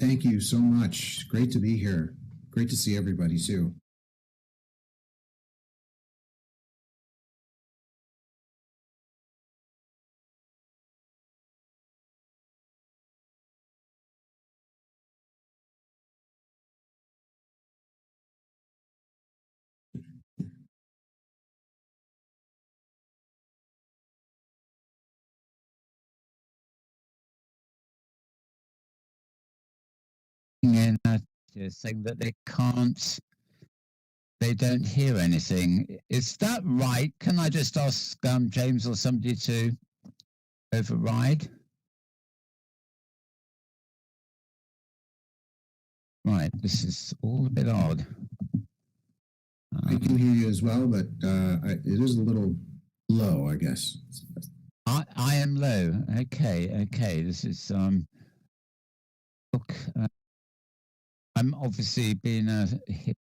Thank you so much. Great to be here. Great to see everybody too. In saying that they don't hear anything. Is that right? Can I just ask James or somebody to override? Right, this is all a bit odd. I can hear you as well, but it is a little low, I guess. I am low. Okay. This is look. I'm obviously being hit.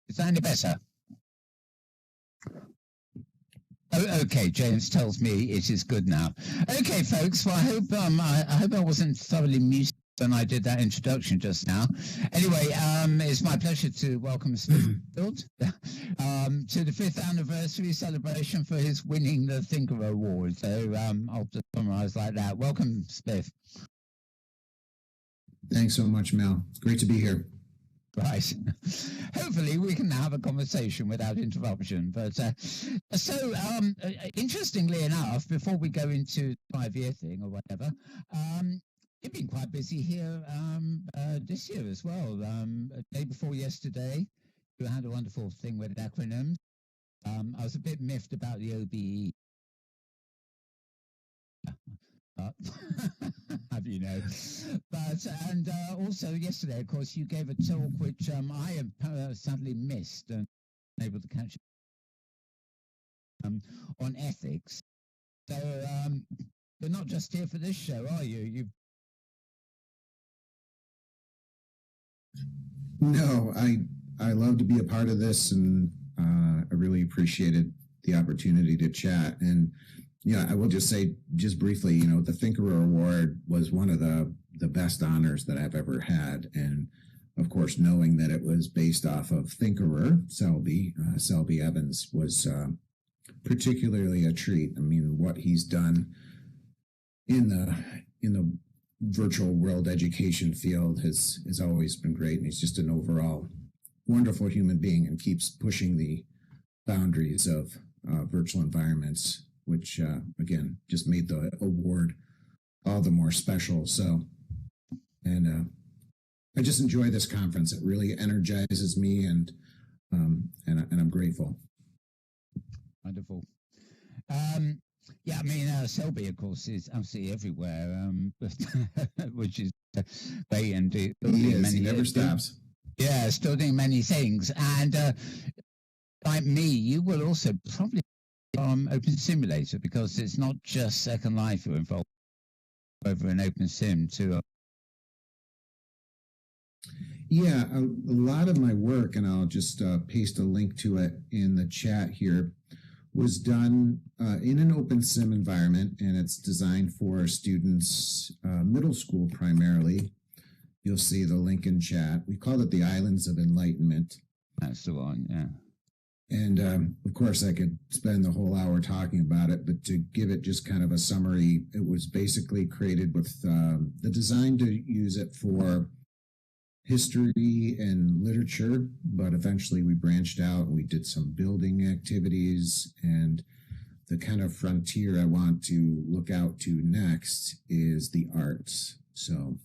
Is that any better? Oh, okay, James tells me it is good now. Okay, folks. Well, I hope I wasn't thoroughly muted when I did that introduction just now. Anyway, it's my pleasure to welcome Spiff Whitfield to the 5th anniversary celebration for his winning the Thinkerer Award. So I'll just summarize like that. Welcome, Spiff. Thanks so much, Mel. Great to be here. Right. Hopefully we can have a conversation without interruption. But interestingly enough, before we go into the 5-year thing or whatever, you've been quite busy here this year as well. A day before yesterday, you had a wonderful thing with acronyms. I was a bit miffed about the OBE. Have you know? But and also yesterday, of course, you gave a talk which I have sadly missed and able to catch on ethics. So you're not just here for this show, are you? No, I love to be a part of this, and I really appreciated the opportunity to chat. And yeah, I will just say, just briefly, the Thinkerer Award was one of the best honors that I've ever had. And of course, knowing that it was based off of Thinkerer, Selby Evans, was particularly a treat. I mean, what he's done in the virtual world education field has always been great. And he's just an overall wonderful human being and keeps pushing the boundaries of virtual environments, which again just made the award all the more special. So, and I just enjoy this conference. It really energizes me, and I'm grateful. Wonderful. Yeah, I mean, Selby, of course, is absolutely everywhere, which is great, and he never stops. Yeah, still doing many things, and like me, you will also probably Open Simulator, because it's not just Second Life you're involved over an Open Sim too. Yeah, a lot of my work, and I'll just paste a link to it in the chat here, was done in an Open Sim environment, and it's designed for students, middle school primarily. You'll see the link in chat. We call it the Islands of Enlightenment. That's the one, yeah. And of course, I could spend the whole hour talking about it, but to give it just kind of a summary, it was basically created with the design to use it for history and literature, but eventually we branched out and we did some building activities, and the kind of frontier I want to look out to next is the arts. So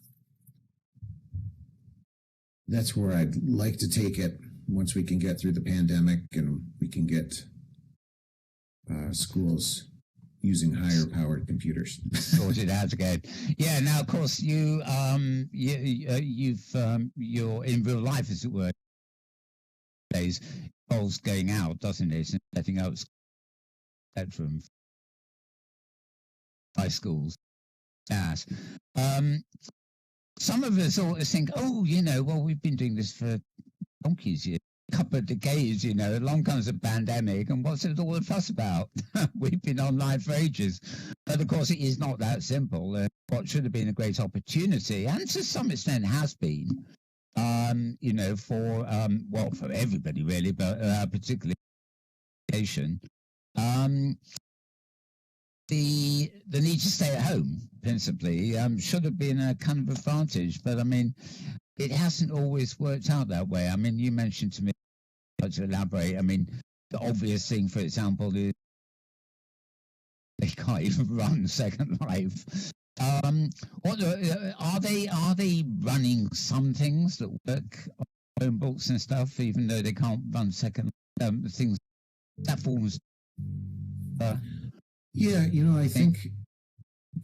that's where I'd like to take it once we can get through the pandemic and we can get schools using higher powered computers sorted out again. Yeah. Now, of course, you've you're in real life, as it were. Days involves going out, doesn't it? And setting up from high schools. Yes. Some of us always think, oh, well, we've been doing this for donkeys years. couple of decades, along comes a pandemic, and what's it all the fuss about? We've been online for ages. But of course, it is not that simple. What should have been a great opportunity, and to some extent has been, for everybody really, but particularly education, the need to stay at home principally should have been a kind of advantage. But I mean, it hasn't always worked out that way. I mean, you mentioned to me, to elaborate, I mean, the obvious thing, for example, is they can't even run Second Life. What are they running some things that work on Chromebooks and stuff, even though they can't run Second things, platforms? Yeah, I think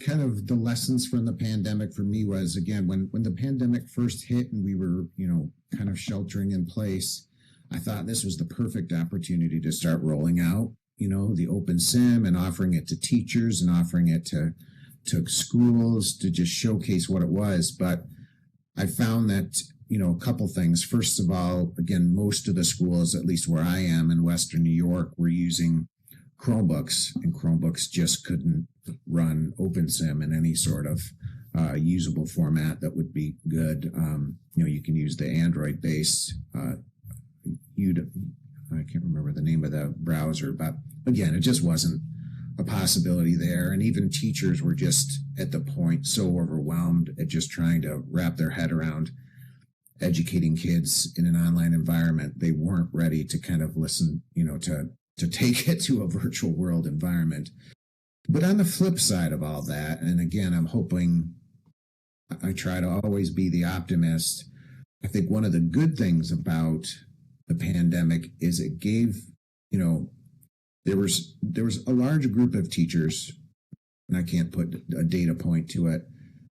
kind of the lessons from the pandemic for me was, again, when the pandemic first hit and we were, kind of sheltering in place, I thought this was the perfect opportunity to start rolling out, the open sim and offering it to teachers and offering it to schools to just showcase what it was. But I found that, a couple things. First of all, again, most of the schools, at least where I am in Western New York, were using Chromebooks, and Chromebooks just couldn't run OpenSim in any sort of usable format that would be good. You can use the Android-based, I can't remember the name of the browser, but again, it just wasn't a possibility there. And even teachers were just at the point so overwhelmed at just trying to wrap their head around educating kids in an online environment. They weren't ready to kind of listen, to take it to a virtual world environment. But on the flip side of all that, and again, I'm hoping, I try to always be the optimist. I think one of the good things about the pandemic is it gave, there was a large group of teachers, and I can't put a data point to it,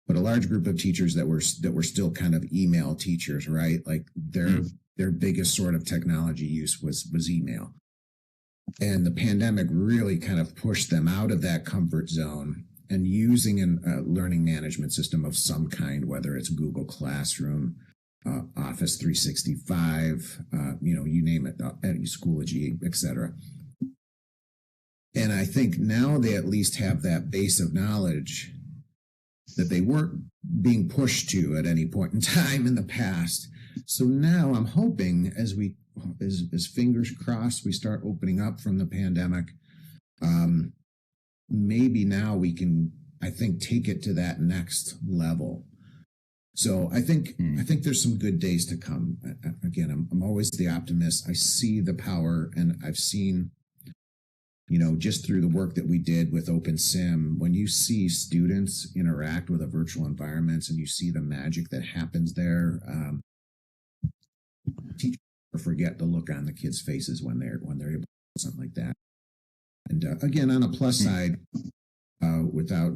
but a large group of teachers that were still kind of email teachers, right? Like their biggest sort of technology use was email. And the pandemic really kind of pushed them out of that comfort zone and using a learning management system of some kind, whether it's Google Classroom, Office 365, you name it, Schoology, etc. And I think now they at least have that base of knowledge that they weren't being pushed to at any point in time in the past. So now I'm hoping as fingers crossed, we start opening up from the pandemic, maybe now we can, I think, take it to that next level. So I think there's some good days to come. Again, I'm always the optimist. I see the power, and I've seen, just through the work that we did with OpenSim, when you see students interact with a virtual environments and you see the magic that happens there, teachers forget the look on the kids' faces when they're able to do something like that. And again, on a plus side, without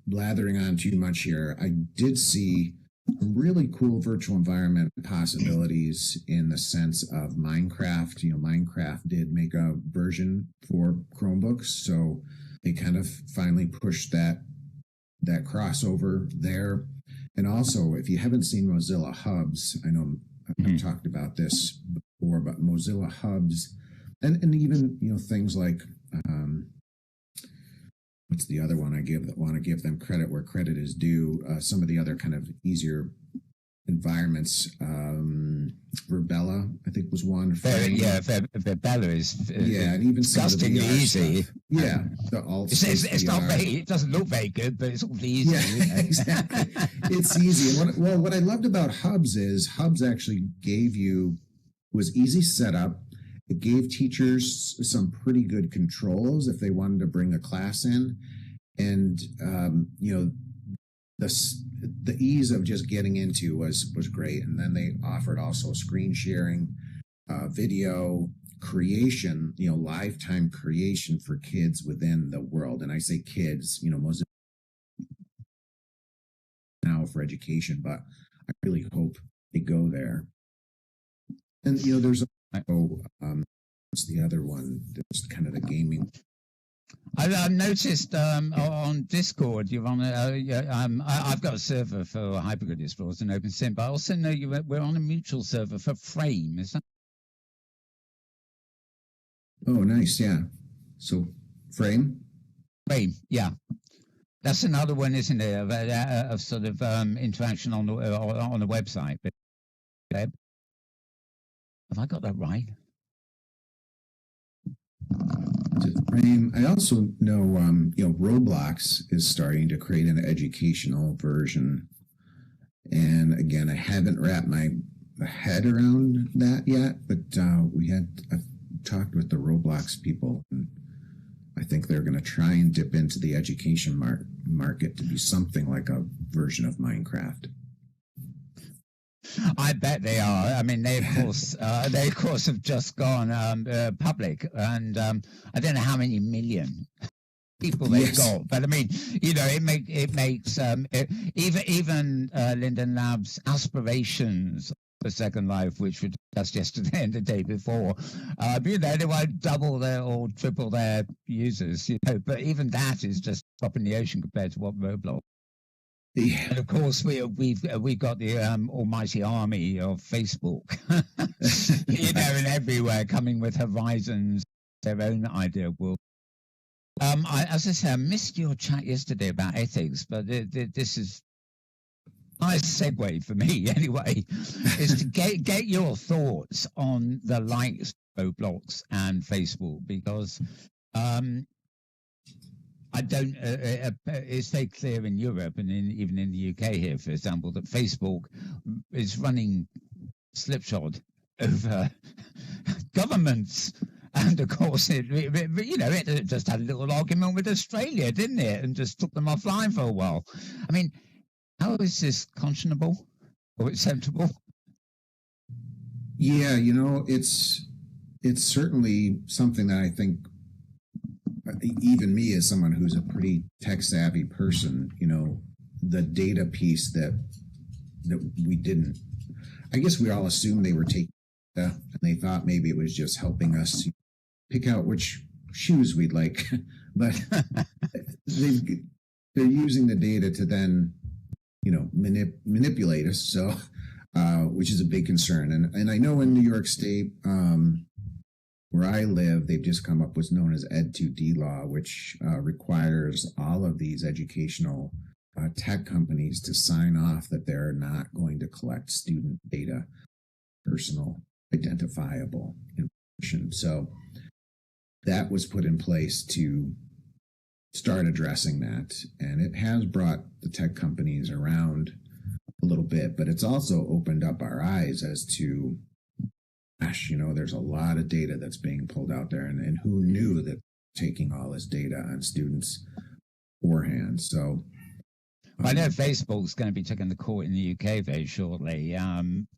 blathering on too much here, I did see really cool virtual environment possibilities in the sense of Minecraft. Minecraft did make a version for Chromebooks, so they kind of finally pushed that crossover there. And also, if you haven't seen Mozilla Hubs, I know I've talked about this before, but Mozilla Hubs, and even things like what's the other one I want to give them credit where credit is due. Some of the other kind of easier environments, Verbella, I think, was one. Verbella is and even disgustingly easy. Stuff. Yeah, it's not very. It doesn't look very good, but it's awfully easy. Yeah, exactly. It's easy. And what I loved about Hubs is Hubs actually was easy setup. It gave teachers some pretty good controls if they wanted to bring a class in, and the ease of just getting into was great. And then they offered also screen sharing, video creation, lifetime creation for kids within the world. And I say kids, Mozilla now for education, but I really hope they go there. And there's what's the other one? There's kind of the gaming. I've noticed on Discord you're on. I've got a server for Hypergrid Explorers and OpenSim, but I also know we're on a mutual server for Frame. Is that? Oh, nice. Yeah. So frame. Frame, yeah. That's another one, isn't it, of sort of interaction on the website. Have I got that right? Frame. I also know, Roblox is starting to create an educational version, and again, I haven't wrapped my head around that yet. But I've talked with the Roblox people, and I think they're going to try and dip into the education market to be something like a version of Minecraft. I bet they are. I mean, they of course have just gone public, and I don't know how many million people they've got, but I mean, it makes even Linden Labs aspirations for Second Life, which we discussed yesterday and the day before. They won't double their or triple their users, but even that is just drop in the ocean compared to what Roblox. Yeah. And of course, we've got the almighty army of Facebook, and everywhere coming with Horizons, their own idea will. As I say, I missed your chat yesterday about ethics, but this is a nice segue for me anyway, is to get your thoughts on the likes of Roblox and Facebook, because I don't. It's very clear in Europe and even in the UK here, for example, that Facebook is running slipshod over governments, and of course, it just had a little argument with Australia, didn't it, and just took them offline for a while. I mean, how is this conscionable or acceptable? Yeah, it's certainly something that I think, even me as someone who's a pretty tech savvy person, the data piece that we didn't, I guess we all assumed they were taking data, and they thought maybe it was just helping us pick out which shoes we'd like, but they're using the data to then, manipulate us. So, which is a big concern. And I know in New York State, where I live, they've just come up with what's known as Ed2D law, which requires all of these educational tech companies to sign off that they're not going to collect student data, personal identifiable information. So that was put in place to start addressing that. And it has brought the tech companies around a little bit, but it's also opened up our eyes as to, gosh, there's a lot of data that's being pulled out there, and who knew that taking all this data on students beforehand. So I know Facebook's going to be taking the court in the UK very shortly,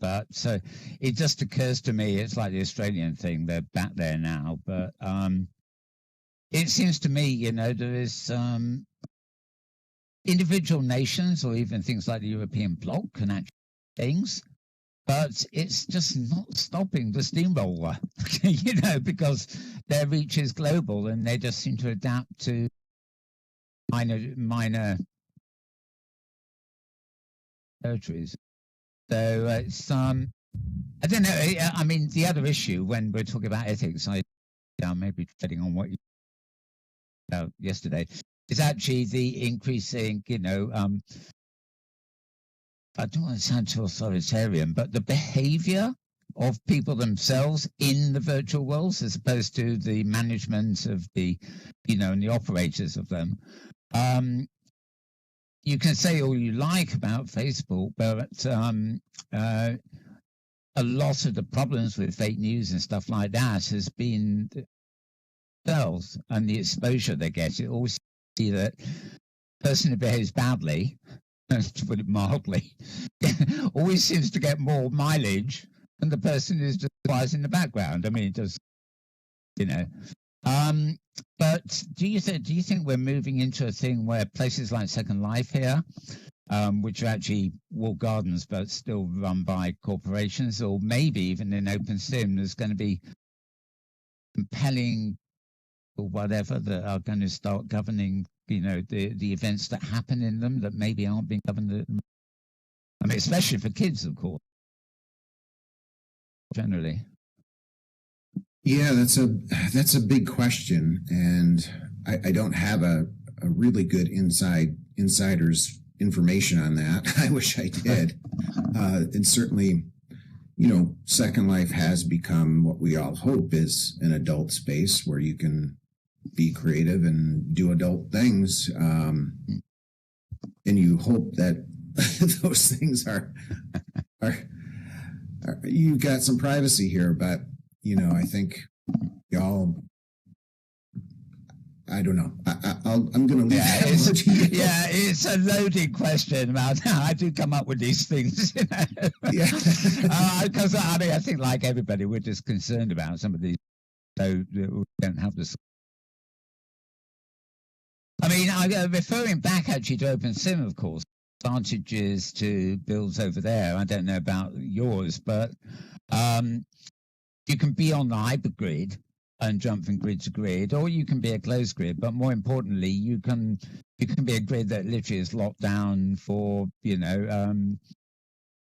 but so it just occurs to me, it's like the Australian thing, they're back there now, but it seems to me, there is individual nations or even things like the European bloc can actually things, but it's just not stopping the steamroller, because their reach is global and they just seem to adapt to minor territories. So it's I don't know. I mean, the other issue when we're talking about ethics, I maybe treading on what you about yesterday, is actually the increasing, I don't want to sound too authoritarian, but the behavior of people themselves in the virtual worlds, as opposed to the management of the, and the operators of them. You can say all you like about Facebook, but a lot of the problems with fake news and stuff like that has been themselves and the exposure they get. It always see that person who behaves badly, to put it mildly, always seems to get more mileage than the person who's just quiet in the background. I mean, just but do you think we're moving into a thing where places like Second Life here, which are actually walled gardens but still run by corporations, or maybe even in OpenSim, there's going to be compelling or whatever that are going to start governing, the events that happen in them that maybe aren't being governed? I mean, especially for kids, of course, generally. Yeah, that's a big question, and I don't have a really good insider's information on that. I wish I did. And certainly, Second Life has become what we all hope is an adult space where you can be creative and do adult things. And you hope that those things are you've got some privacy here, but I think y'all. I don't know. I'm going to leave that over to you. Yeah, it's a loaded question about how I do come up with these things. Yeah. Because I think, like everybody, we're just concerned about some of these, so we don't have this. I mean, referring back actually to OpenSim, of course, advantages to builds over there. I don't know about yours, but you can be on the hypergrid and jump from grid to grid, or you can be a closed grid. But more importantly, you can be a grid that literally is locked down for, I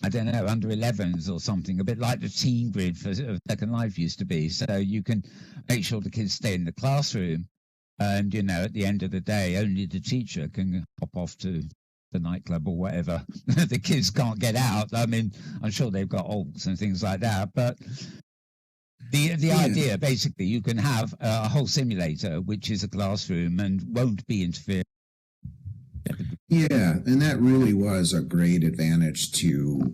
don't know, under 11s or something, a bit like the teen grid for Second Life used to be. So you can make sure the kids stay in the classroom, and at the end of the day, only the teacher can hop off to the nightclub or whatever. The kids can't get out. I mean, I'm sure they've got alts and things like that, but the idea, basically, you can have a whole simulator, which is a classroom and won't be interfered. Yeah, and that really was a great advantage to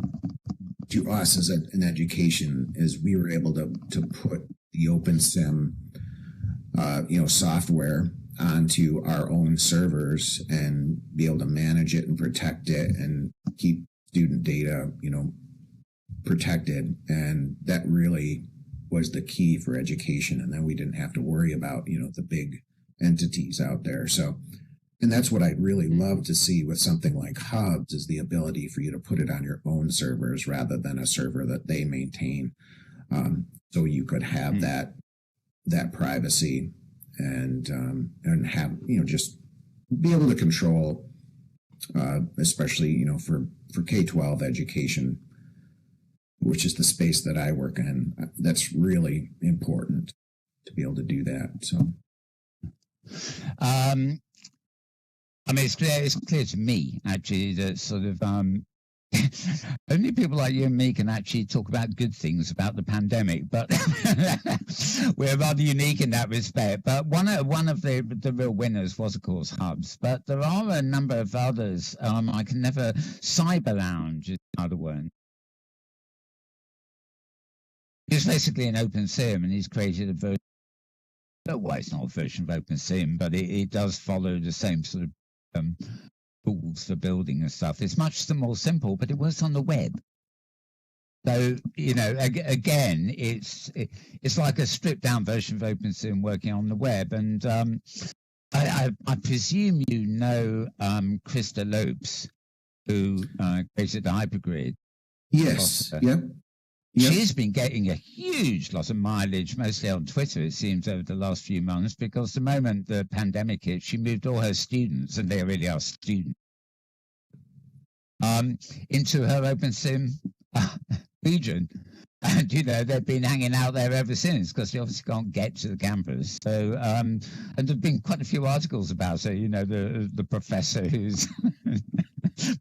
us as an education, is we were able to put the OpenSim, software onto our own servers and be able to manage it and protect it and keep student data, protected. And that really was the key for education. And then we didn't have to worry about, the big entities out there. So, and that's what I'd really love to see with something like Hubs, is the ability for you to put it on your own servers rather than a server that they maintain. So you could have that privacy and have, just be able to control, especially, for K-12 education, which is the space that I work in. That's really important to be able to do that. So, I mean, it's clear to me, actually, that sort of only people like you and me can actually talk about good things about the pandemic, but we're rather unique in that respect. But one of the real winners was, of course, Hubs. But there are a number of others. I can never. Cyber Lounge is another one. He's basically an OpenSim, and he's created a version. Well, it's not a version of OpenSim, but it does follow the same sort of rules for building and stuff. It's much more simple, but it works on the web. So, again, it's like a stripped down version of OpenSim working on the web. And I presume Krista Lopes, who created the hypergrid. Yes. Yep. She's been getting a huge lot of mileage, mostly on Twitter, it seems, over the last few months, because the moment the pandemic hit, she moved all her students, and they really are students, into her OpenSim region. And, they've been hanging out there ever since, because they obviously can't get to the campus. So, and there've been quite a few articles about her, the professor who's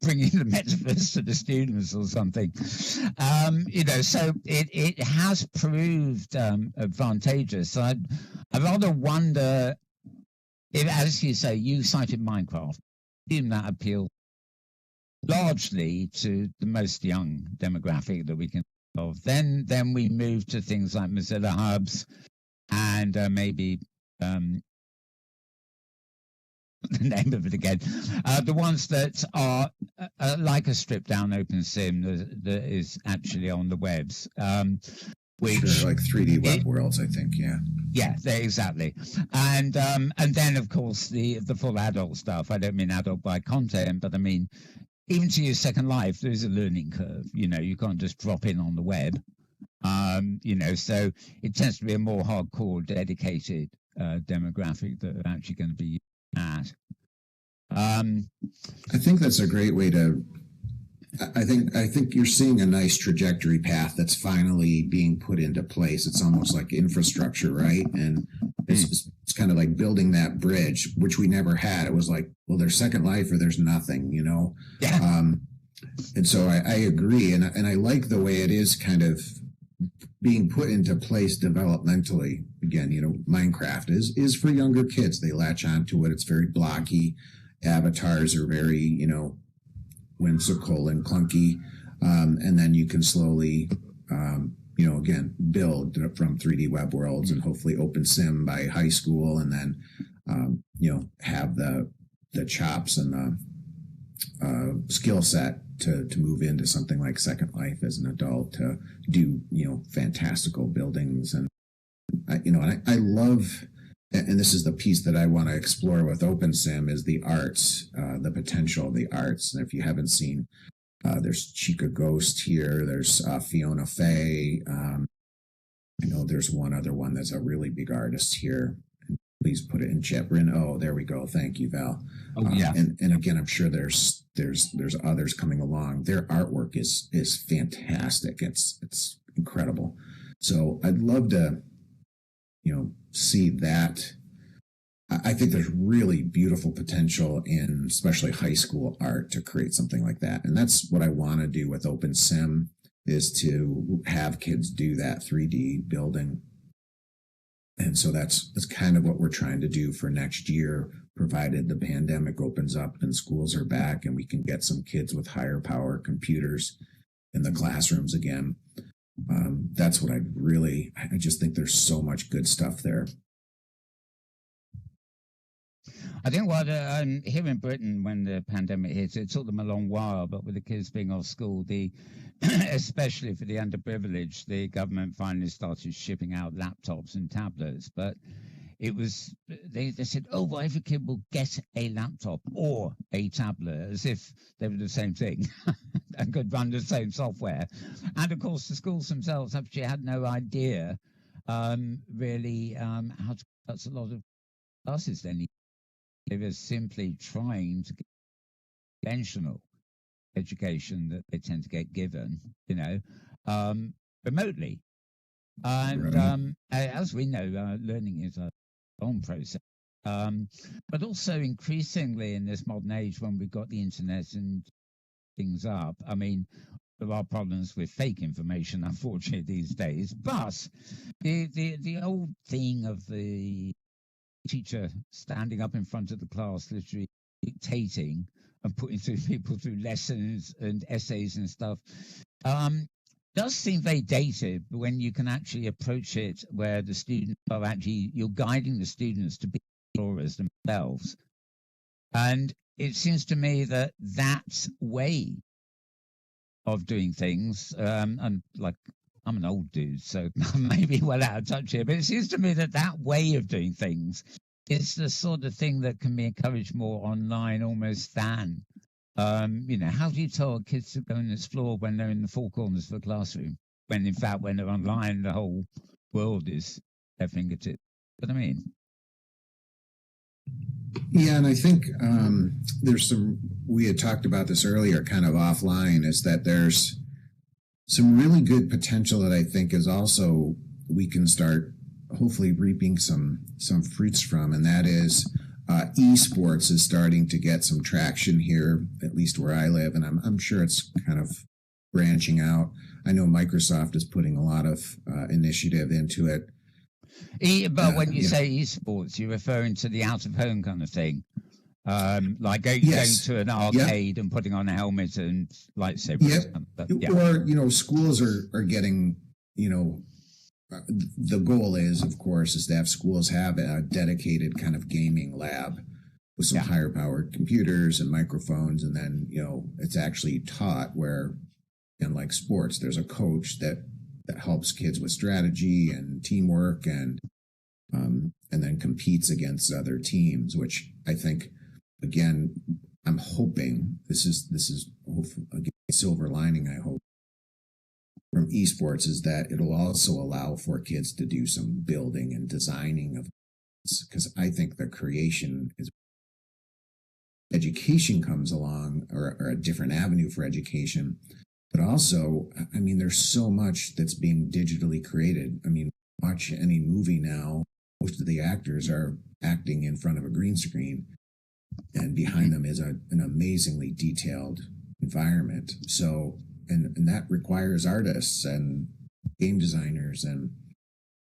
bringing the metaverse to the students or something. So it has proved advantageous. I rather wonder if, as you say, you cited Minecraft, assume that appeals largely to the most young demographic that we can think of. Then we move to things like Mozilla Hubs and maybe the name of it again, the ones that are like a stripped down OpenSim that is actually on the webs, which sure, like 3D web worlds, I think. Yeah, exactly. And then of course the full adult stuff. I don't mean adult by content, but I mean even to use Second Life, there is a learning curve. You can't just drop in on the web. So it tends to be a more hardcore, dedicated demographic that are actually going to be used. I think that's a great way to I think you're seeing a nice trajectory path that's finally being put into place. It's almost like infrastructure, right? And it's kind of like building that bridge, which we never had. It was like, well, there's Second Life or there's nothing, you know. Yeah. And so I agree, and I like the way it is kind of being put into place developmentally. Again, you know, Minecraft is for younger kids. They latch onto it. It's very blocky. Avatars are very, you know, whimsical and clunky, and then you can slowly, you know, again, build from 3D web worlds and hopefully open sim by high school, and then, you know, have the chops and the skill set to move into something like Second Life as an adult to do, you know, fantastical buildings. And you know, I love, and this is the piece that I want to explore with OpenSim, is the arts, the potential of the arts. And if you haven't seen, there's Chica Ghost here, there's Fiona Fay. I know there's one other one that's a really big artist here. Please put it in chat. Oh, there we go. Thank you, Val. Oh, yeah. And again, I'm sure there's others coming along. Their artwork is fantastic. It's incredible. So I'd love to, you know, see that. I think there's really beautiful potential in especially high school art to create something like that. And that's what I want to do with OpenSim, is to have kids do that 3D building. And so that's kind of what we're trying to do for next year, provided the pandemic opens up and schools are back and we can get some kids with higher power computers in the classrooms again. That's what I just think there's so much good stuff there. I think what here in Britain, when the pandemic hit, it took them a long while, but with the kids being off school, especially for the underprivileged, the government finally started shipping out laptops and tablets. But it was, they said, oh, well, every kid will get a laptop or a tablet, as if they were the same thing and could run the same software. And of course, the schools themselves actually had no idea really how to cut a lot of classes then. They were simply trying to get conventional education that they tend to get given, you know, remotely. And as we know, learning is a long process. But also increasingly in this modern age, when we've got the internet and things up, I mean, there are problems with fake information, unfortunately, these days. But the old thing of the teacher standing up in front of the class, literally dictating and putting people through lessons and essays and stuff, does seem very dated when you can actually approach it where the students are actually, you're guiding the students to be explorers themselves. And it seems to me that that way of doing things, and like, I'm an old dude, so maybe well out of touch here, but it seems to me that that way of doing things is the sort of thing that can be encouraged more online almost than, you know, how do you tell kids to go and explore when they're in the four corners of the classroom, when in fact, when they're online, the whole world is their fingertips? You know what I mean? Yeah, and I think there's some, we had talked about this earlier kind of offline, is that there's some really good potential that I think is also, we can start hopefully reaping some fruits from, and that is esports is starting to get some traction here, at least where I live, and I'm sure it's kind of branching out. I know Microsoft is putting a lot of initiative into it. But when you say esports, you're referring to the out of home kind of thing. Like going to an arcade and putting on a helmet and lightsabers. Or, you know, schools are getting, you know, the goal is, of course, is to have schools have a dedicated kind of gaming lab with some higher powered computers and microphones. And then, you know, it's actually taught where, in like sports, there's a coach that helps kids with strategy and teamwork and then competes against other teams, which I think, again, I'm hoping this is again, silver lining, I hope, from esports, is that it'll also allow for kids to do some building and designing of, because I think the creation is education comes along, or a different avenue for education. But also, I mean, there's so much that's being digitally created. I mean, watch any movie now, most of the actors are acting in front of a green screen, and behind them is an amazingly detailed environment. So, and that requires artists and game designers. And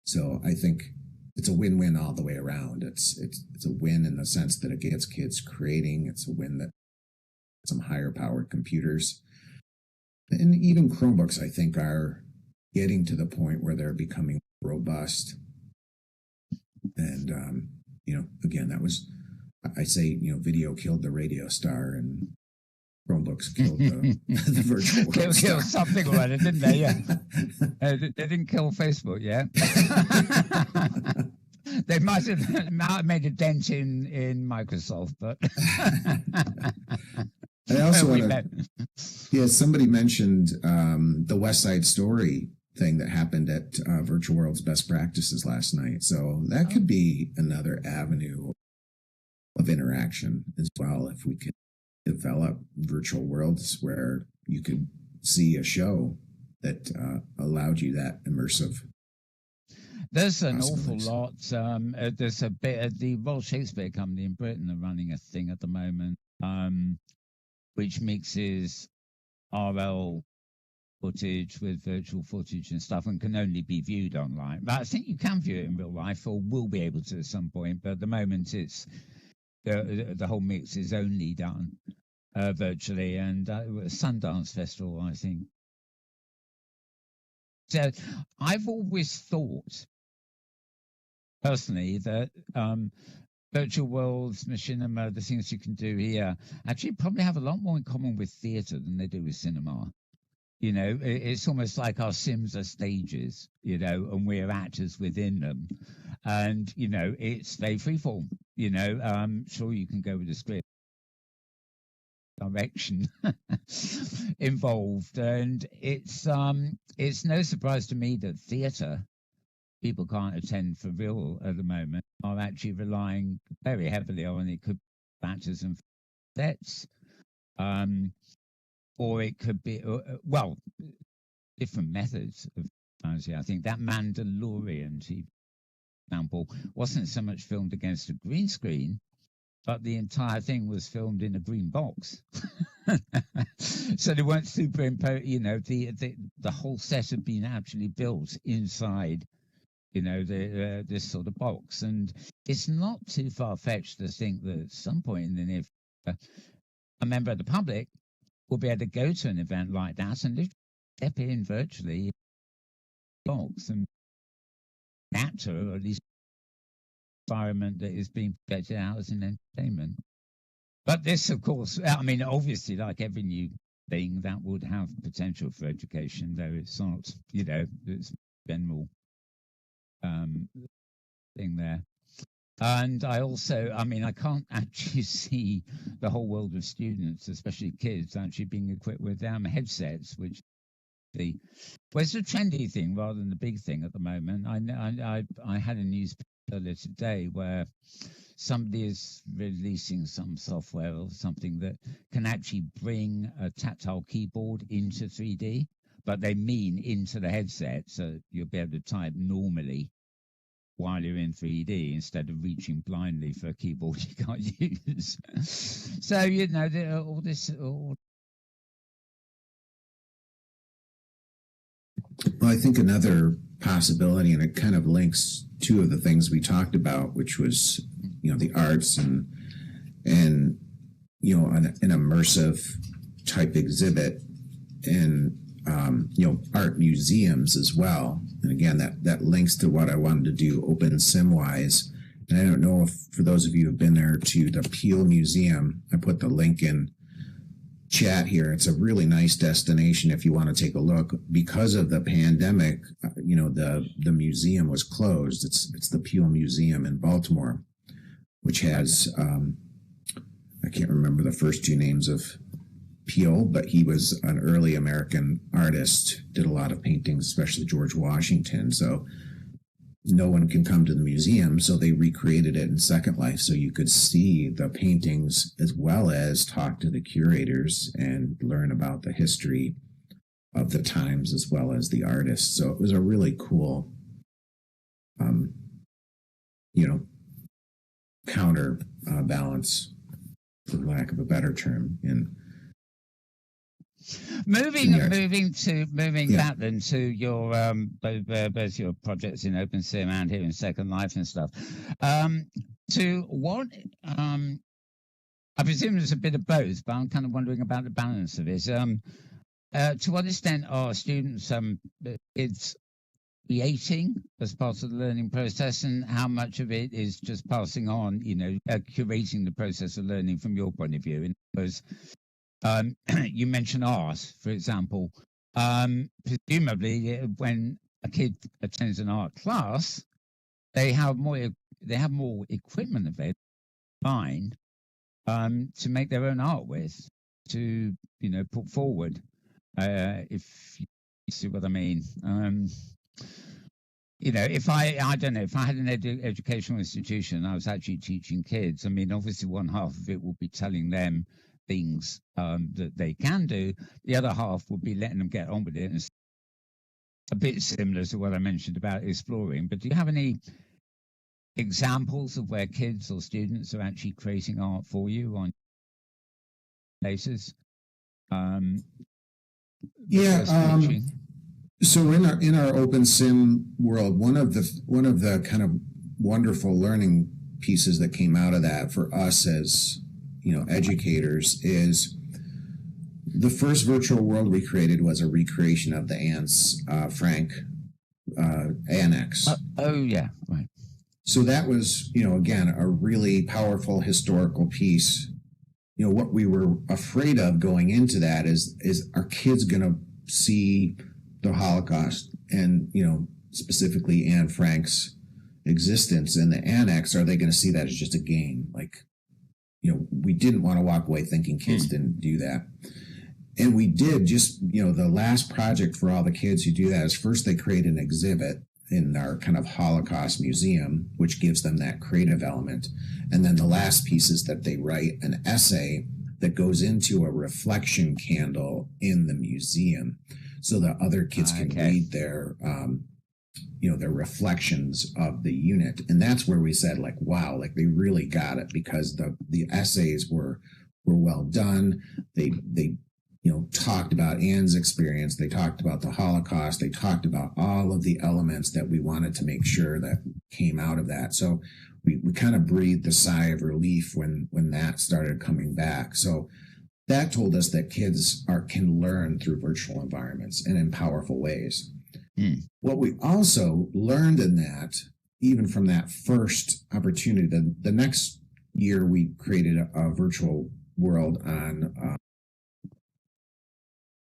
so I think it's a win-win all the way around. It's a win in the sense that it gets kids creating. It's a win that some higher powered computers. And even Chromebooks, I think, are getting to the point where they're becoming robust. And, again, that was, I say, video killed the radio star, and Chromebooks killed the virtual world star. Killed something about it, didn't they? Yeah. They didn't kill Facebook yet. They might have made a dent in Microsoft, but... I also want to, somebody mentioned the West Side Story thing that happened at Virtual World's Best Practices last night. So that could be another avenue of interaction as well, if we could develop virtual worlds where you could see a show that allowed you that immersive. There's an awful lot. There's a bit. The Royal Shakespeare Company in Britain are running a thing at the moment, which mixes RL footage with virtual footage and stuff, and can only be viewed online. But I think you can view it in real life, or will be able to at some point. But at the moment, it's the whole mix is only done virtually, and Sundance Festival, I think. So I've always thought, personally, that virtual worlds, machinima, the things you can do here, actually probably have a lot more in common with theatre than they do with cinema. It's almost like our Sims are stages, and we're actors within them. And, it's very freeform, sure, you can go with the script direction involved. And it's no surprise to me that theatre, people can't attend for real at the moment, are actually relying very heavily on it could be actors and sets. Or it could be, different methods of technology. I think that Mandalorian, for example, wasn't so much filmed against a green screen, but the entire thing was filmed in a green box. So they weren't superimposed, the whole set had been actually built inside, this sort of box. And it's not too far-fetched to think that at some point in the near future, a member of the public will be able to go to an event like that and step in virtually box and an actor, or at least environment that is being projected out as an entertainment. But this, of course, I mean, obviously, like every new thing, that would have potential for education, though it's not, it's general thing there. And I also, I can't actually see the whole world of students, especially kids, actually being equipped with headsets, which it's a trendy thing rather than the big thing at the moment. I had a news earlier today where somebody is releasing some software or something that can actually bring a tactile keyboard into 3D, but they mean into the headset, so you'll be able to type normally while you're in 3D instead of reaching blindly for a keyboard you can't use. So, all this... Well, I think another possibility, and it kind of links two of the things we talked about, which was, the arts and an immersive type exhibit, and art museums as well. And again, that links to what I wanted to do open sim-wise. And I don't know if, for those of you who've been there to the Peel Museum, I put the link in chat here. It's a really nice destination if you want to take a look. Because of the pandemic, the museum was closed. It's the Peel Museum in Baltimore, which has, I can't remember the first two names of Peel, but he was an early American artist, did a lot of paintings, especially George Washington. So no one can come to the museum, so they recreated it in Second Life so you could see the paintings as well as talk to the curators and learn about the history of the times as well as the artists. So it was a really cool, counter balance, for lack of a better term. And moving back then to your both your projects in OpenSim and here in Second Life and stuff. To what I presume there's a bit of both, but I'm kind of wondering about the balance of it. To what extent are students kids creating as part of the learning process, and how much of it is just passing on, curating the process of learning from your point of view? Because you mentioned art, for example. Presumably, when a kid attends an art class, they have more equipment available online to make their own art with, to put forward. If you see what I mean. If I don't know, if I had an educational institution, I was actually teaching kids. I mean, obviously, one half of it will be telling them things that they can do. The other half would be letting them get on with it. And it's a bit similar to what I mentioned about exploring. But do you have any examples of where kids or students are actually creating art for you on places? So in our OpenSim world, one of the kind of wonderful learning pieces that came out of that for us as educators is the first virtual world we created was a recreation of the Anne's Frank annex. Oh yeah, right. So that was again a really powerful historical piece. What we were afraid of going into that is our kids going to see the Holocaust and specifically Anne Frank's existence in the annex? Are they going to see that as just a game? Like, we didn't want to walk away thinking kids didn't do that. And we did. Just the last project for all the kids who do that is first they create an exhibit in our kind of Holocaust museum, which gives them that creative element. And then the last piece is that they write an essay that goes into a reflection candle in the museum so that other kids can read their, their reflections of the unit. And that's where we said, like, wow, like they really got it, because the essays were well done. They talked about Anne's experience. They talked about the Holocaust. They talked about all of the elements that we wanted to make sure that came out of that. So we kind of breathed a sigh of relief when that started coming back. So that told us that kids can learn through virtual environments and in powerful ways. What we also learned in that, even from that first opportunity, the next year we created a virtual world on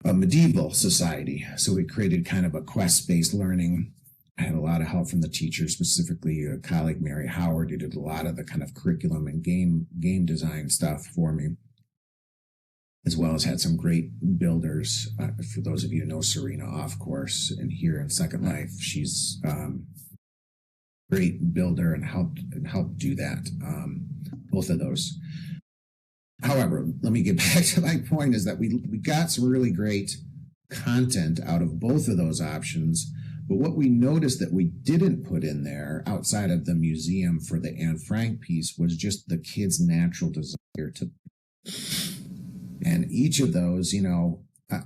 a medieval society. So we created kind of a quest-based learning. I had a lot of help from the teachers, specifically a colleague, Mary Howard, who did a lot of the kind of curriculum and game design stuff for me, as well as had some great builders. For those of you who know Serena Off Course and here in Second Life, she's great builder and helped do that. Both of those. However, let me get back to my point, is that we got some really great content out of both of those options. But what we noticed that we didn't put in there outside of the museum for the Anne Frank piece was just the kids' natural desire to. And each of those,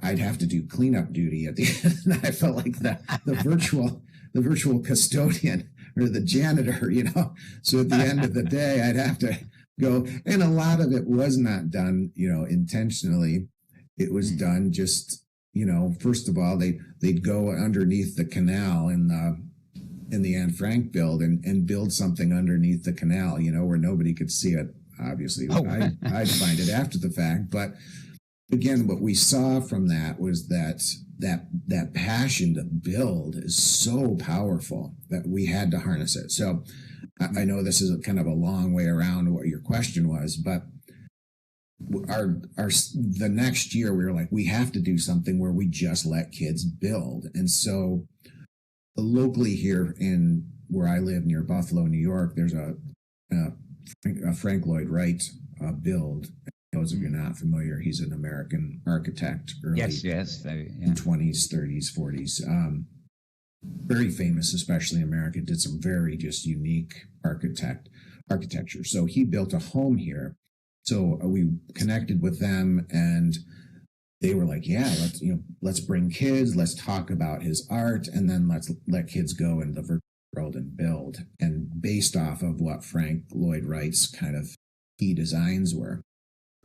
I'd have to do cleanup duty at the end. I felt like the virtual custodian or the janitor, So at the end of the day, I'd have to go. And a lot of it was not done, intentionally. It was done just, first of all, they'd go underneath the canal in the Anne Frank build and build something underneath the canal, where nobody could see it. Obviously, I'd find it after the fact. But again, what we saw from that was that passion to build is so powerful that we had to harness it. So I know this is kind of a long way around what your question was, but the next year we were like, we have to do something where we just let kids build. And so locally here in where I live near Buffalo, New York, there's a Frank Lloyd Wright build. Those of you not familiar, he's an American architect, early yes, 20s, 30s, 40s. Very famous, especially in America, did some very just unique architecture. So he built a home here. So we connected with them, and they were like, yeah, let's bring kids, let's talk about his art, and then let's let kids go in the virtual world and build. And based off of what Frank Lloyd Wright's kind of key designs were.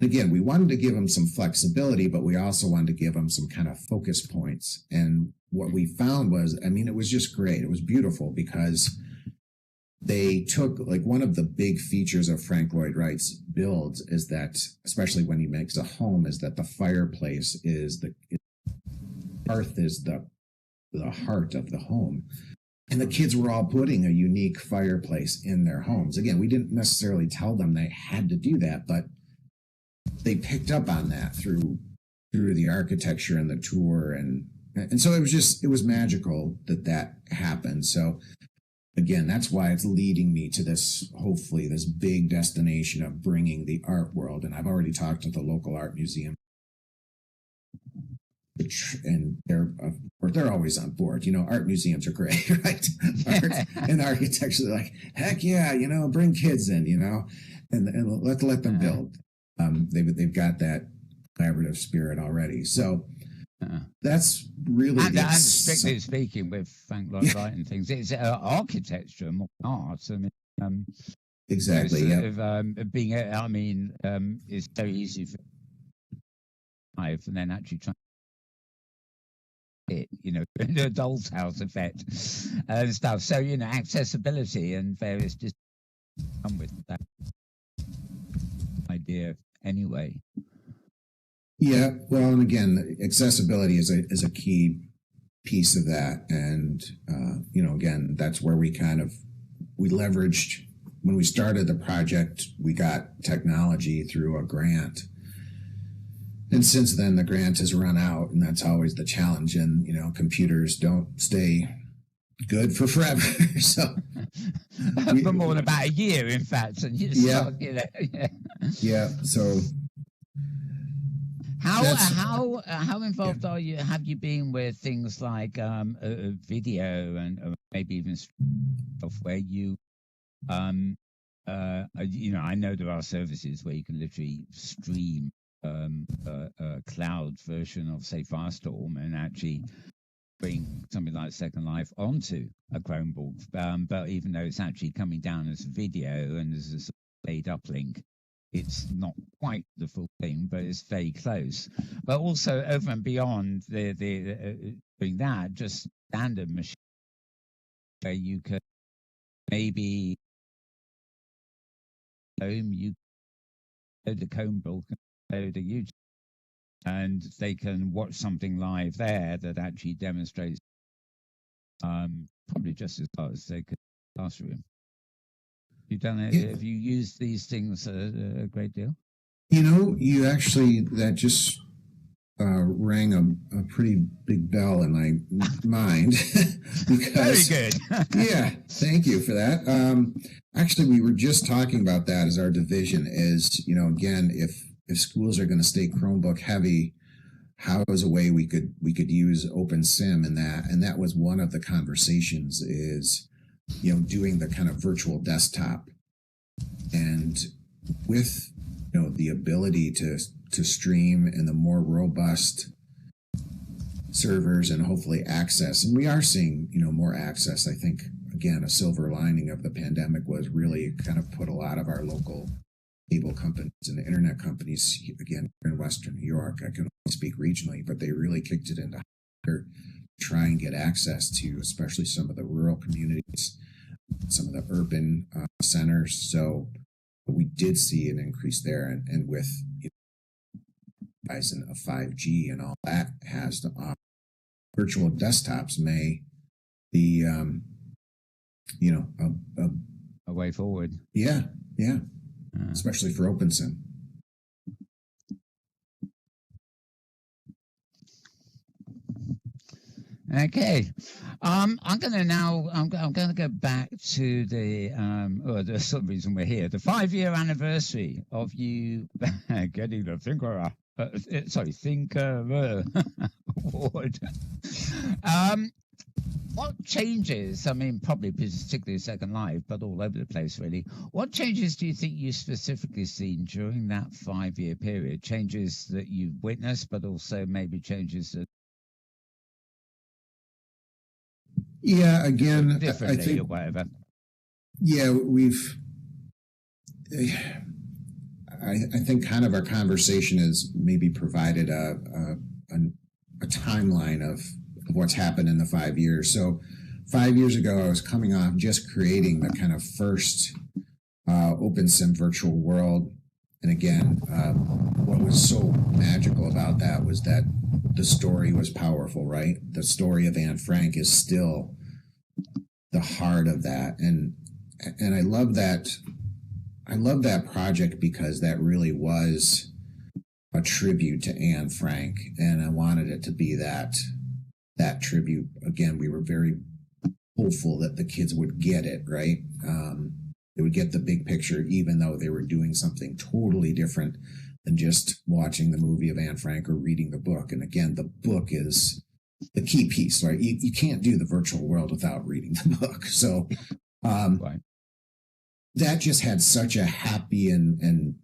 Again, we wanted to give them some flexibility, but we also wanted to give them some kind of focus points. And what we found was, I mean, it was just great. It was beautiful because they took, like, one of the big features of Frank Lloyd Wright's builds is that, especially when he makes a home, is that the fireplace is the hearth is the heart of the home. And the kids were all putting a unique fireplace in their homes. Again, we didn't necessarily tell them they had to do that, but they picked up on that through the architecture and the tour. And so it was magical that happened. So again, that's why it's leading me to this, hopefully, this big destination of bringing the art world. And I've already talked to the local art museum, and they're always on board. Art museums are great, right? Art and architecture, they're like, heck yeah, bring kids in, and let them build. They've got that collaborative spirit already. So that's really and strictly speaking, with Frank Lloyd Wright and things, it's architecture, more art. I mean, exactly. Being, it's very easy for life, and then actually trying it, the doll's house effect and stuff. So accessibility and various come with that idea anyway. Yeah, well, and again, accessibility is a key piece of that, and again, that's where we leveraged. When we started the project, we got technology through a grant, and since then the grant has run out, and that's always the challenge. And computers don't stay good for forever, so for more than about a year, in fact. And So. How involved have you been with things like video and maybe even software? I know there are services where you can literally stream a cloud version of, say, Firestorm, and actually bring something like Second Life onto a Chromebook. But even though it's actually coming down as video and as a sort of paid uplink, it's not quite the full thing, but it's very close. But also over and beyond the doing that, just standard machine where you can maybe you go to Chromebook and go to YouTube, and they can watch something live there that actually demonstrates probably just as well as they could in the classroom. You've done it. Yeah. Have you used these things a great deal? You actually, that just rang a pretty big bell in my mind. Because, very good. Yeah, thank you for that. Actually, we were just talking about that as our division is, again, if schools are going to stay Chromebook heavy, how is a way we could use OpenSim in that? And that was one of the conversations is, doing the kind of virtual desktop, and with the ability to stream and the more robust servers and hopefully access. And we are seeing more access. I think, again, a silver lining of the pandemic was really kind of put a lot of our local cable companies and internet companies, again, in Western New York, I can only speak regionally, but they really kicked it into higher, try and get access to especially some of the rural communities, some of the urban centers. So we did see an increase there, and with guys in a 5G and all that has to offer, virtual desktops may be a way forward. Yeah. Especially for OpenSim. Okay. I'm going to now. I'm going to go back to the sort of reason we're here. The 5-year anniversary of you getting the Thinkerer Award. What changes? I mean, probably particularly Second Life, but all over the place, really. What changes do you think you specifically seen during that 5-year period? Changes that you've witnessed, but also maybe changes that Again, differently I think, or whatever. I think kind of our conversation has maybe provided a timeline of what's happened in the 5 years. So 5 years ago, I was coming off just creating the kind of first OpenSim virtual world. And again, what was so magical about that was that the story was powerful, right? The story of Anne Frank is still the heart of that. And I love that. I love that project because that really was a tribute to Anne Frank. And I wanted it to be that tribute. Again, we were very hopeful that the kids would get it, right? They would get the big picture, even though they were doing something totally different than just watching the movie of Anne Frank or reading the book. And again, the book is the key piece, right? You can't do the virtual world without reading the book. So Right. that just had such a happy and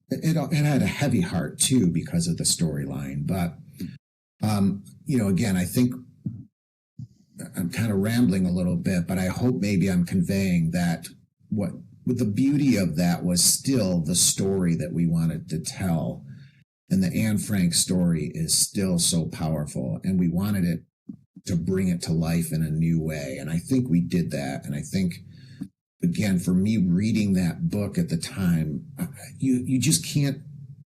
it had a heavy heart too because of the storyline. But again, I think I'm kind of rambling a little bit, but I hope maybe I'm conveying that what the beauty of that was still the story that we wanted to tell. And the Anne Frank story is still so powerful, and we wanted it to bring it to life in a new way. And I think we did that. And I think, again, for me reading that book at the time, you just can't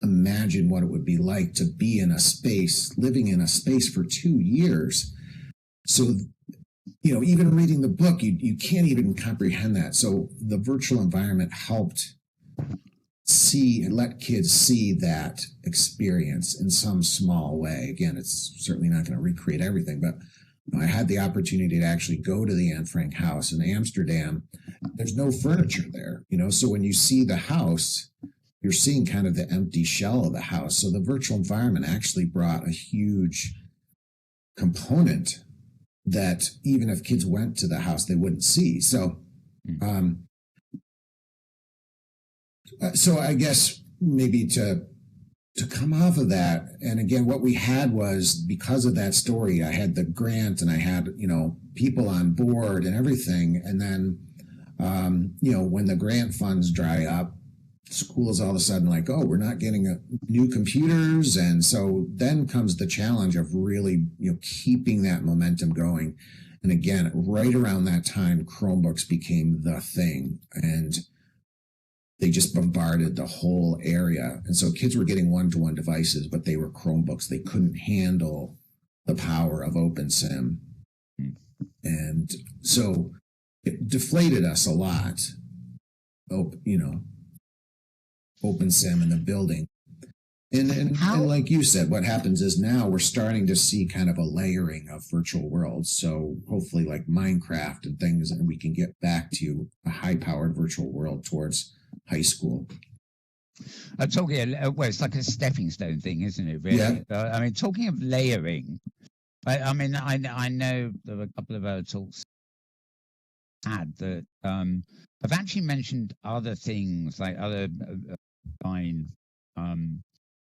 imagine what it would be like to be in a space, living in a space for 2 years. So, even reading the book, you can't even comprehend that. So the virtual environment helped see and let kids see that experience in some small way. Again, it's certainly not going to recreate everything, but I had the opportunity to actually go to the Anne Frank house in Amsterdam. There's no furniture there, so when you see the house, you're seeing kind of the empty shell of the house. So the virtual environment actually brought a huge component that even if kids went to the house, they wouldn't see. So, so I guess maybe to come off of that, and again, what we had was, because of that story, I had the grant and I had, people on board and everything. And then, when the grant funds dry up, schools all of a sudden like, oh, we're not getting new computers. And so then comes the challenge of really, keeping that momentum going. And again, right around that time, Chromebooks became the thing, and they just bombarded the whole area. And so kids were getting one-to-one devices, but they were Chromebooks. They couldn't handle the power of OpenSim. And so it deflated us a lot, OpenSim in the building. And like you said, what happens is now we're starting to see kind of a layering of virtual worlds. So hopefully like Minecraft and things, and we can get back to a high-powered virtual world towards high school. Talking, well, it's like a stepping stone thing, isn't it? Really? Yeah. I mean, talking of layering, I know there were a couple of other talks had that I've actually mentioned other things, like other fine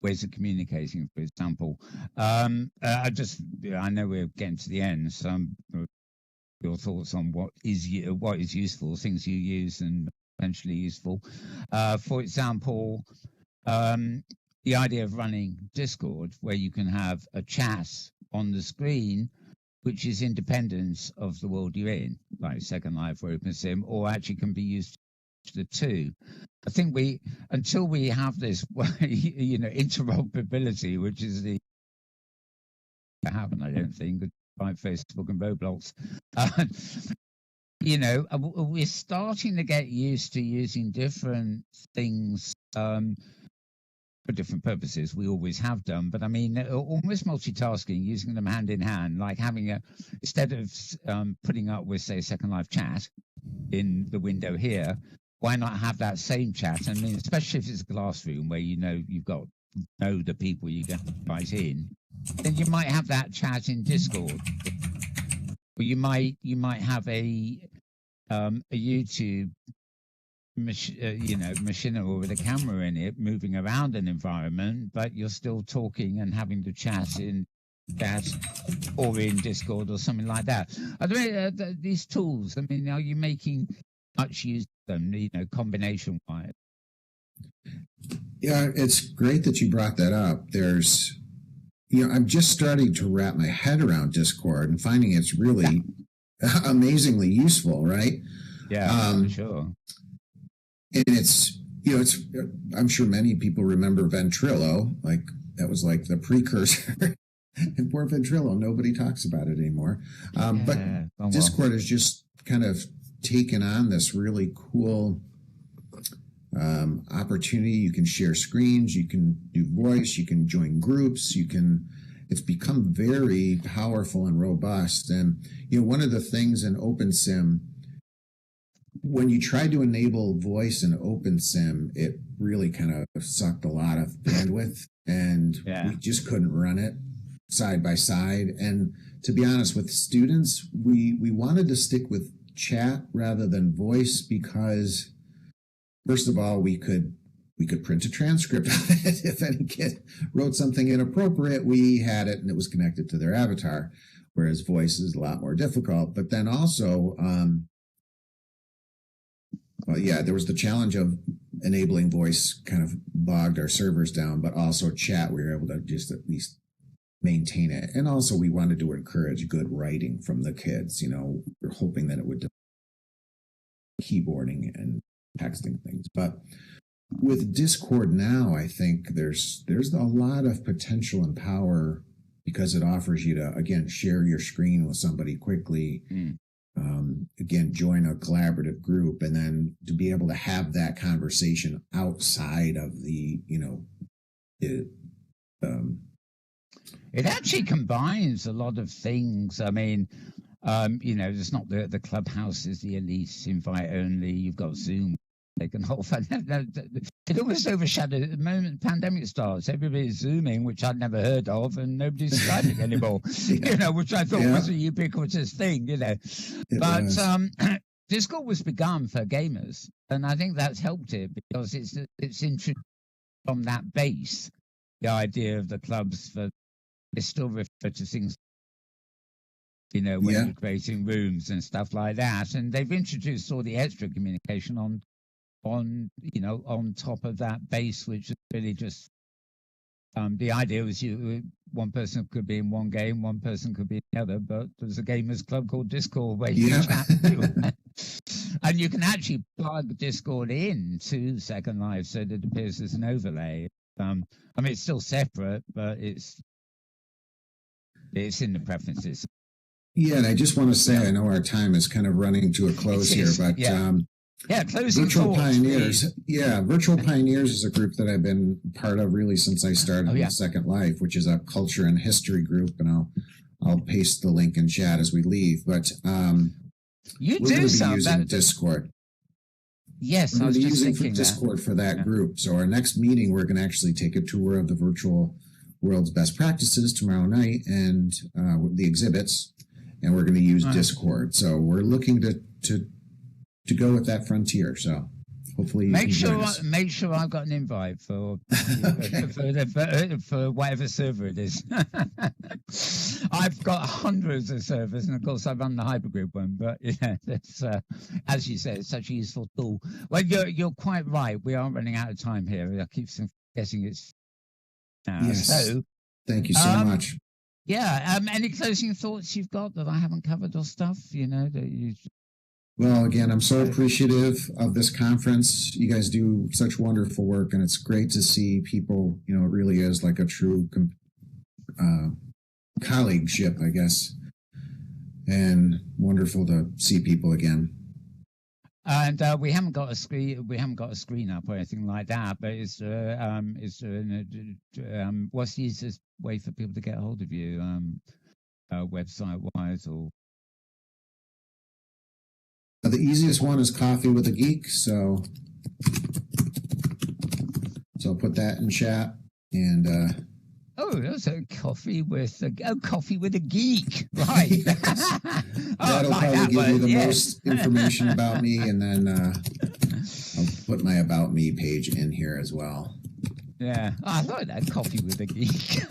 ways of communicating, for example. I know we're getting to the end, so your thoughts on what is useful, things you use and potentially useful. For example, the idea of running Discord, where you can have a chat on the screen which is independent of the world you're in, like Second Life or OpenSim, or actually can be used to the two. I think until we have this, interoperability, which is the happen, I don't think, by Facebook and Roblox. We're starting to get used to using different things for different purposes. We always have done, but I mean, almost multitasking, using them hand in hand, like having instead of putting up with, say, Second Life chat in the window here, why not have that same chat? I mean, especially if it's a classroom where you've got know the people you get right in, then you might have that chat in Discord, or you might have a YouTube machinery with a camera in it moving around an environment, but you're still talking and having the chat in that or in Discord or something like that. Are there these tools? I mean, are you making much use of them, combination wise? Yeah, it's great that you brought that up. There's, I'm just starting to wrap my head around Discord and finding it's really amazingly useful, right? Yeah, for sure. And it's, I'm sure many people remember Ventrilo, like that was like the precursor. And poor Ventrilo, nobody talks about it anymore. But Discord has just kind of taken on this really cool opportunity. You can share screens, you can do voice, you can join groups, it's become very powerful and robust. And, one of the things in OpenSim, when you tried to enable voice in OpenSim, it really kind of sucked a lot of bandwidth, and we just couldn't run it side by side. And to be honest, with students, we wanted to stick with chat rather than voice because, first of all, we could print a transcript of it. If any kid wrote something inappropriate, we had it and it was connected to their avatar, whereas voice is a lot more difficult. But then also, there was the challenge of enabling voice kind of bogged our servers down, but also chat, we were able to just at least maintain it. And also we wanted to encourage good writing from the kids. We're hoping that it would keyboarding and texting things. But with Discord now, I think there's a lot of potential and power because it offers you to, again, share your screen with somebody quickly. Again, join a collaborative group, and then to be able to have that conversation outside of the, it actually combines a lot of things. I mean, there's not the clubhouse is the elite invite only. You've got Zoom. They can hold fun. It almost overshadowed the moment the pandemic starts. Everybody's Zooming, which I'd never heard of, and nobody's Skyping anymore. Which I thought was a ubiquitous thing. Discord was begun for gamers, and I think that's helped it because it's introduced from that base. The idea of the clubs they still refer to things, when you're creating rooms and stuff like that, and they've introduced all the extra communication on top of that base, which is really just the idea was one person could be in one game, one person could be in the other, but there's a gamers club called Discord where you can chat to, and you can actually plug Discord in to Second Life so that it appears as an overlay. It's still separate, but it's in the preferences. Yeah, and I just want to say, I know our time is kind of running to a close here, but closing Virtual thoughts, Pioneers. please. Yeah, Virtual Pioneers is a group that I've been part of really since I started in Second Life, which is a culture and history group, and I'll paste the link in chat as we leave. But we're going to be using Discord. Yes, I was just using Discord for that group. So our next meeting, we're going to actually take a tour of the virtual world's best practices tomorrow night and the exhibits, and we're going to use Discord. So we're looking to go with that frontier. So hopefully you make sure I've got an invite for for whatever server it is. I've got hundreds of servers, and of course I run the hypergroup one. But that's as you said, it's such a useful tool. Well, you're quite right. We are running out of time here. I keep guessing it's now. Yes. So thank you so much. Yeah. Any closing thoughts you've got that I haven't covered or stuff? That you. Well, again, I'm so appreciative of this conference. You guys do such wonderful work, and it's great to see people. It really is like a true colleagueship, I guess, and wonderful to see people again. And we haven't got a screen. We haven't got a screen up or anything like that. But what's the easiest way for people to get hold of you, website wise, or? The easiest one is Coffee with a Geek. So I'll put that in chat. And oh, that's a coffee with a geek, right? That'll probably give you the most information about me, and then I'll put my About Me page in here as well. Yeah, I like that, Coffee with a Geek.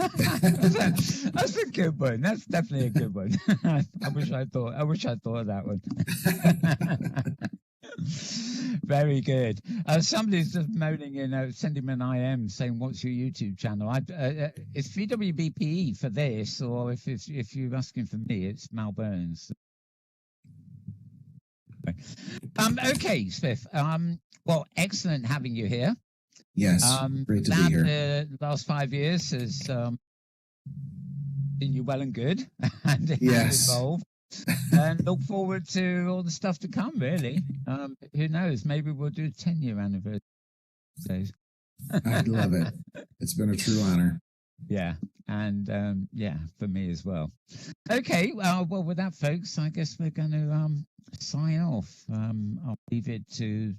That's a good one. That's definitely a good one. I wish I thought of that one. Very good. Somebody's just moaning in, sending me an IM saying, "What's your YouTube channel?" It's VWBPE for this, or if you're asking for me, it's Mal Burns. Okay, Spiff. Well, excellent having you here. Yes, great to be here. The last 5 years has been you well and good, and involved. And look forward to all the stuff to come, really. Who knows? Maybe we'll do 10-year anniversary. I'd love it. It's been a true honor. Yeah. And for me as well. Okay. Well, with that, folks, I guess we're going to sign off. I'll leave it to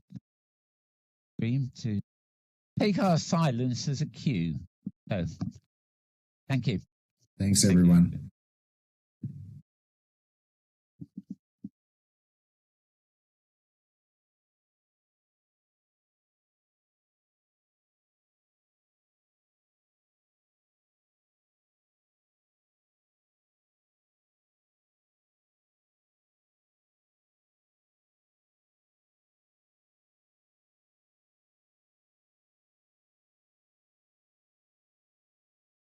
Dream to take our silence as a cue. So, thank you. Thanks, everyone.